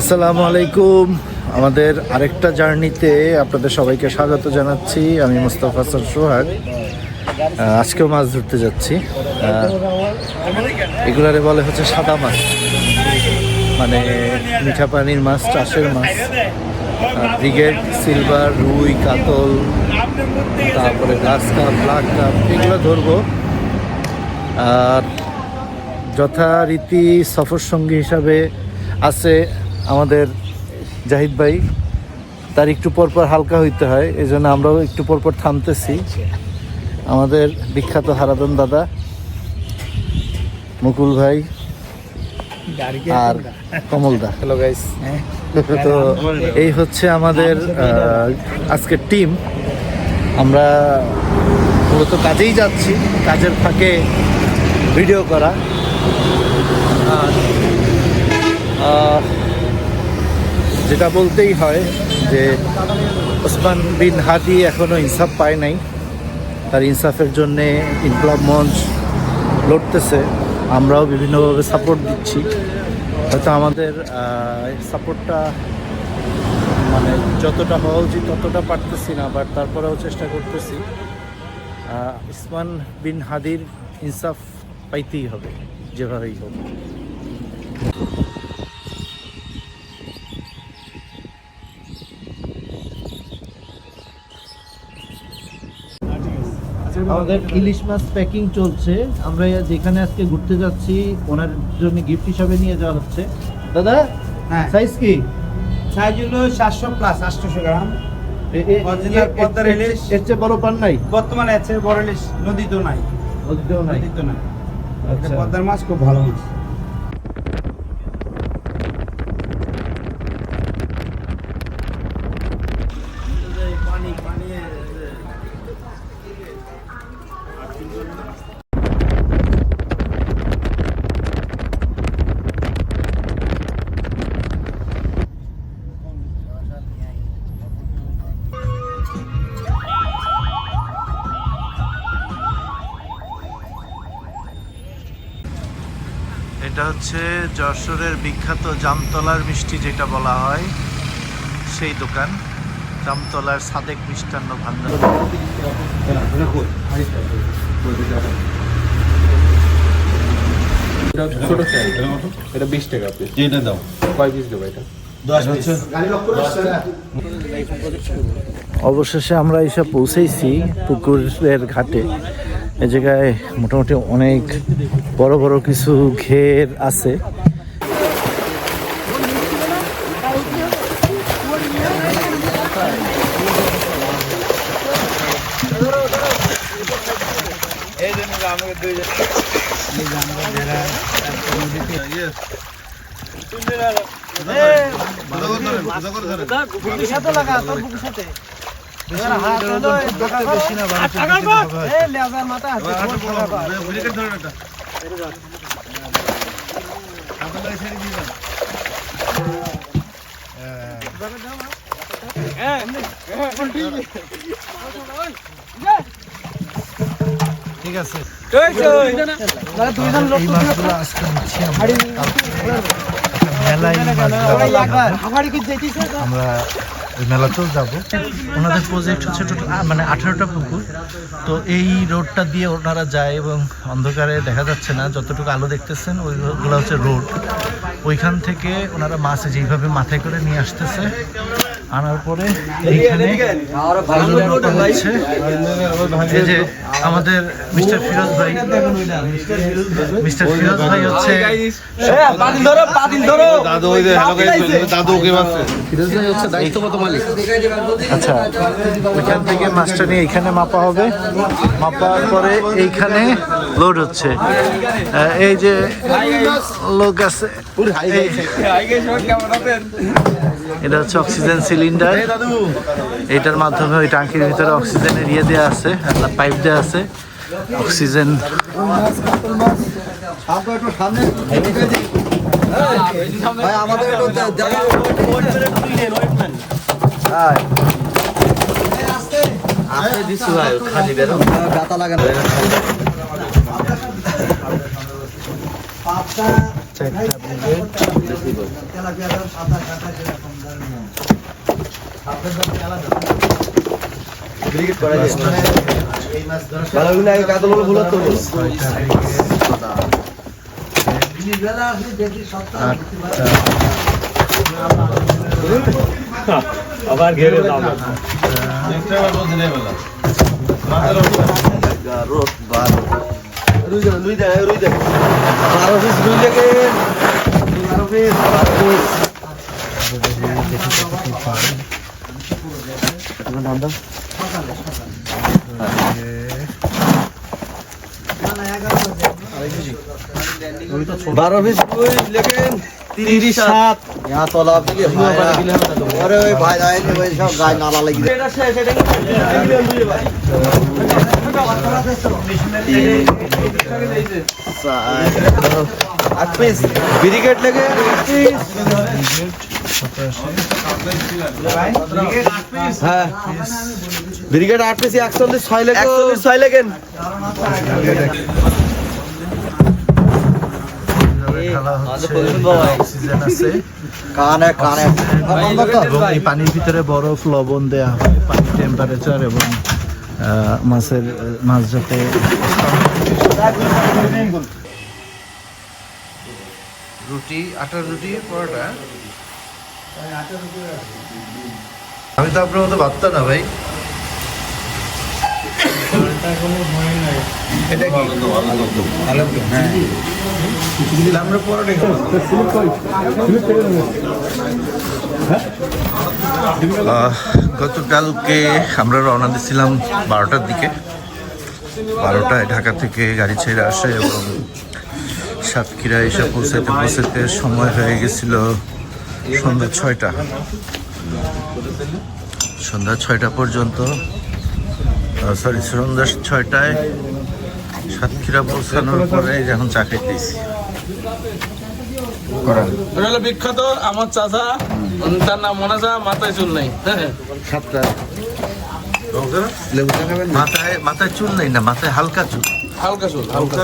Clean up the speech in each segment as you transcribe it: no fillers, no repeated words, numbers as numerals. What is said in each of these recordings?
আসসালামু আলাইকুম। আমাদের আরেকটা জার্নিতে আপনাদের সবাইকে স্বাগত জানাচ্ছি। আমি মোস্তফা হাসান সোহাগ। আজকেও মাছ ধরতে যাচ্ছি। এগুলারে বলে হচ্ছে সাদা মাছ, মানে মিঠা পানির মাছ, চাষের মাছ। ব্রিগেড, সিলভার, রুই, কাতল, তারপরে গ্লাস কাপ, ব্ল্যাক কাপ, এগুলো ধরবো। আর যথারীতি সফর সঙ্গী হিসাবে আছে আমাদের জাহিদ ভাই। তার একটু পরপর হালকা হইতে হয়, এই জন্য আমরাও একটু পরপর থামতেছি। আমাদের বিখ্যাত হারাদন দাদা, মুকুল ভাই আর কমলদা। Hello guys. তো এই হচ্ছে আমাদের আজকের টিম। আমরা মূলত কাজেই যাচ্ছি, কাজের ফাঁকে ভিডিও করা। যেটা বলতেই হয় যে ওসমান বিন হাদি এখনও ইনসাফ পায় নাই। তার ইনসাফের জন্যে ইনকলাব মঞ্চ লড়তেছে, আমরাও বিভিন্নভাবে সাপোর্ট দিচ্ছি। হয়তো আমাদের সাপোর্টটা মানে যতটা হওয়া উচিত ততটা পারতেছি না, বাট তারপরেও চেষ্টা করতেছি। ওসমান বিন হাদির ইনসাফ পাইতেই হবে যেভাবেই হোক। আমাদের ইলিশ মাছ প্যাকিং চলছে। আমরা যেখানে আজকে ঘুরতে যাচ্ছি ওনার জন্য গিফট হিসাবে নিয়ে যাওয়া হচ্ছে। দাদা, হ্যাঁ, সাইজ কি? সাইজ হলো 700 প্লাস 800 গ্রাম। অরিজিনাল পদ্মার ইলিশ। এর চেয়ে বড় পান নাই বর্তমানে আছে বড় ইলিশ নদীতেও নাই। নদীতেও নাই। আচ্ছা, পদ্মার মাছ খুব ভালো মাছ। এটা হচ্ছে যশোরের বিখ্যাত জামতলার মিষ্টি যেটা বলা হয়, সেই দোকান জামতলার সাদেক মিষ্টান্ন ভান্ডার। ছোট চাই, এটা 20 টাকা পিস। এটা দাও, কয় পিস দেবো? এটা 10 পিস। অবশেষে আমরা এসে পৌঁছেছি পুকুরের ঘাটে। এই জায়গায় মোটামুটি অনেক বড় বড় কিছু ঘের আছে। ঠিক আছে, আমরা ওই মেলাতেও যাবো। ওনাদের প্রজেক্ট হচ্ছে মানে 18টা পুকুর। তো এই রোডটা দিয়ে ওনারা যায় এবং অন্ধকারে দেখা যাচ্ছে না, যতটুকু আলো দেখতেছেন ওইগুলো হচ্ছে রোড। ওইখান থেকে ওনারা মাছ যেইভাবে মাথায় করে নিয়ে আসতেছে, আনার পরে এইখানে হচ্ছে এই যে আমাদের মিস্টার ফিরোজ ভাই হচ্ছে দায়িত্বগত মালিক। আচ্ছা, ওইখান থেকে মাছটা নিয়ে এইখানে মাপা হবে, মাপার পরে এইখানে লোড হচ্ছে। এই যে লোক আছে, এটা হচ্ছে অক্সিজেন সিলিন্ডার। এটার মাধ্যমে ওই ট্যাঙ্কির ভিতরে অক্সিজেনের দেওয়া আছে, পাইপ দেওয়া আছে অক্সিজেন। চারটা ব্রিগেড। ব্রিগেড করা যায় ভালোগুলো আগে কাতল বলে ভুল তো ছয়টা আবার ঘেরে দাও রুই দে 12 পিস রুই লাগে 12 পিস নাম দাও 12 পিস রুই লেখেন 37 यहाँ तो लाभ दिए अरे ओए भाई आए ने भाई सब गाय नाला लगी এটা শেষ এটা आठ पीस ब्रिगेड लगे 38 हाँ ब्रिगेड 8 पीस 146 लगे 146 लगे খেলা হচ্ছে, অক্সিজেন আছে কানে কানে এবং এই পানির ভিতরে বরফ লবণ দেওয়া হয়, পানির টেম্পারেচার এবং মাছ যাতে রুটি, আটার রুটি, পরোটা। আমি তো আপনার মতো ভাবতাম না ভাই। এটা কি আলুরদম? হ্যাঁ, আমরা পরোটা গতকালকে আমরা রওনা দিয়েছিলাম 12টার দিকে। 12টায় ঢাকা থেকে গাড়ি ছেড়ে আসে এবং সাতক্ষীরা এসে পৌঁছাতে সময় হয়ে গেছিল সন্ধ্যা 6টা। সন্ধ্যা 6টা পর্যন্ত সন্ধ্যা 6টায় সাতক্ষীরা পৌঁছানোর পরে যখন চা খাইতেছি। বিখ্যাত আমার চাচা, তার নাম মনে আছে, মাথায় চুল নেই। সাতটা মাথায় চুল নেই না, মাথায় হালকা চুল। হালকা চুল, হালকা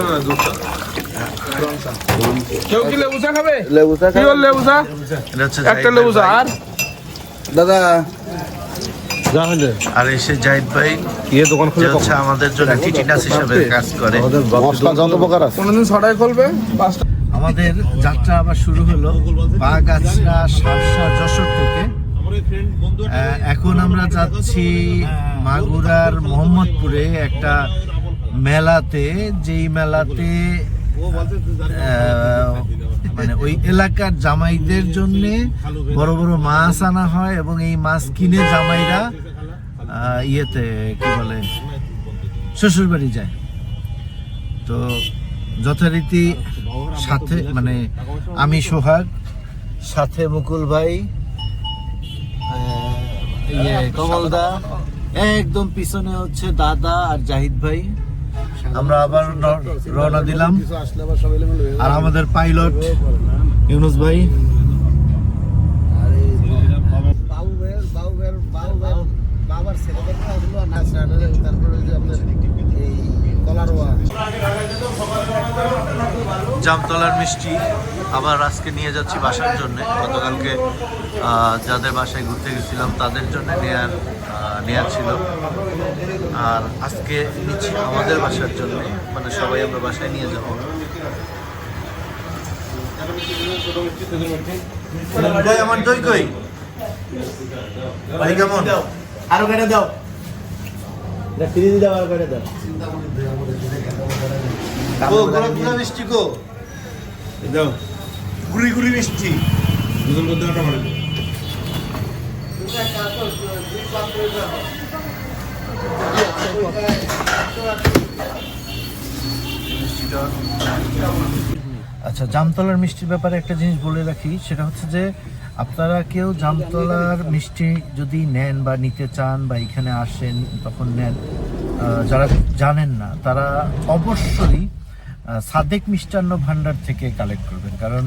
কেউ কি লেবু চা খাবে? লেবু চা কি বল লেবু চা? এটা হচ্ছে একটা লেবু চা। আর দাদা আর এসে জাহিদ ভাই দোকান যে হচ্ছে আমাদের জন্য টিটিনাস হিসাবে কাজ করে। কোনদিন 6টায় খুলবে, 5টা। আমাদের যাত্রা আবার শুরু হলো বাগাছড়া, শার্শা, যশোর থেকে। এখন আমরা যাচ্ছি মাগুরার মোহাম্মদপুরে একটা মেলাতে, যেই মেলাতে মানে ওই এলাকার জামাইদের জন্য বড় বড় মাছ আনা হয় এবং এই মাছ কিনে জামাইরা ইয়েতে কি বলে শ্বশুর বাড়ি যায়। তো যথারীতি সাথে মানে আমি সোহাগ, সাথে মুকুল ভাই, কমলদা, একদম পিছনে হচ্ছে দাদা আর জাহিদ ভাই। আমরা আবার রওনা দিলাম। আর আমাদের পাইলট ইউনুস ভাই। জামতলার মিষ্টি আবার আজকে নিয়ে যাচ্ছি বাসার জন্য। গতকালকে যাদের বাসায় ঘুরতে গেছিলাম তাদের জন্য নেয়ার ছিল, আর আজকে নিচ্ছি আমাদের বাসার জন্য, মানে সবাই আমরা বাসায় নিয়ে যাব। ভাই আমার দই কই ভাই, কেমন? আরো কেটে দাও, ফ্রিজ দাও, আরো কেটে দাও। গোলাপপুরা মিষ্টি কো দাও গুড়ি গুড়ি মিষ্টি। আচ্ছা, জামতলার মিষ্টির ব্যাপারে একটা জিনিস বলে রাখি, সেটা হচ্ছে যে আপনারা কেউ জামতলার মিষ্টি যদি নেন বা নিতে চান বা এখানে আসেন তখন নেন, যারা জানেন না তারা অবশ্যই সাদেক মিষ্টান্ন ভান্ডার থেকে কালেক্ট করবেন, কারণ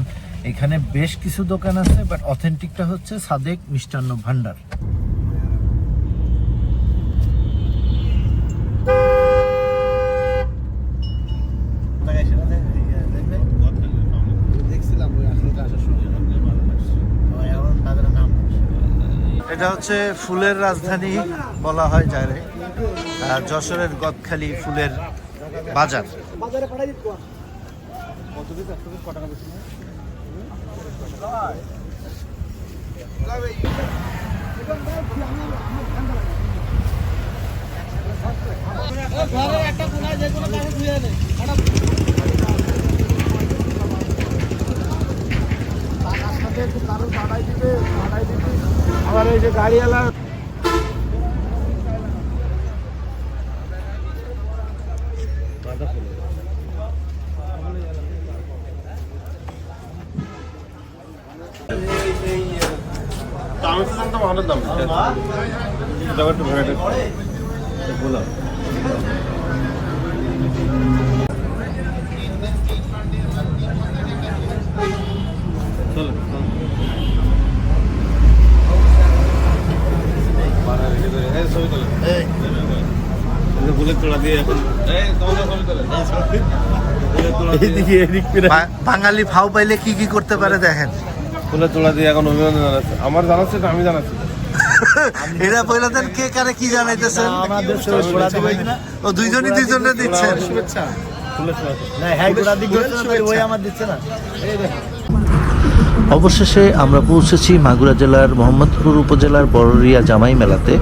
এখানে বেশ কিছু দোকান আছে, বাট অথেন্টিকটা হচ্ছে সাদেক মিষ্টান্ন ভান্ডার। এটা হচ্ছে ফুলের রাজধানী বলা হয় যারে যশোরের গদখালি ফুলের বাজার। আমার এই যে গাড়িওয়ালা আমি তো ভালো দাম একটু ভেড়ে বললাম বাঙালি ফাও পাইলে কি কি করতে পারে দেখেন। ফুলের তোলা দিয়ে এখন অভিনন্দন জানাচ্ছে। আমার জানাচ্ছে না, আমি জানাচ্ছি। এরা বলে দেন কে কারে কি জানাইতেছেন। ও দুইজনই দুইজনে দিচ্ছেন। অবশেষে আমরা পৌঁছেছি মাগুরা জেলার মোহাম্মদপুর উপজেলার বড়রিয়া জামাই মেলাতে।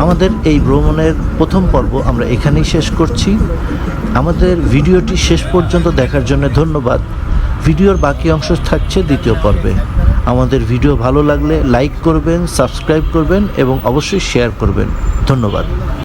আমাদের এই ভ্রমণের প্রথম পর্ব আমরা এখানেই শেষ করছি। আমাদের ভিডিওটি শেষ পর্যন্ত দেখার জন্য ধন্যবাদ। ভিডিওর বাকি অংশ থাকছে দ্বিতীয় পর্বে। আমাদের ভিডিও ভালো লাগলে লাইক করবেন, সাবস্ক্রাইব করবেন এবং অবশ্যই শেয়ার করবেন। ধন্যবাদ।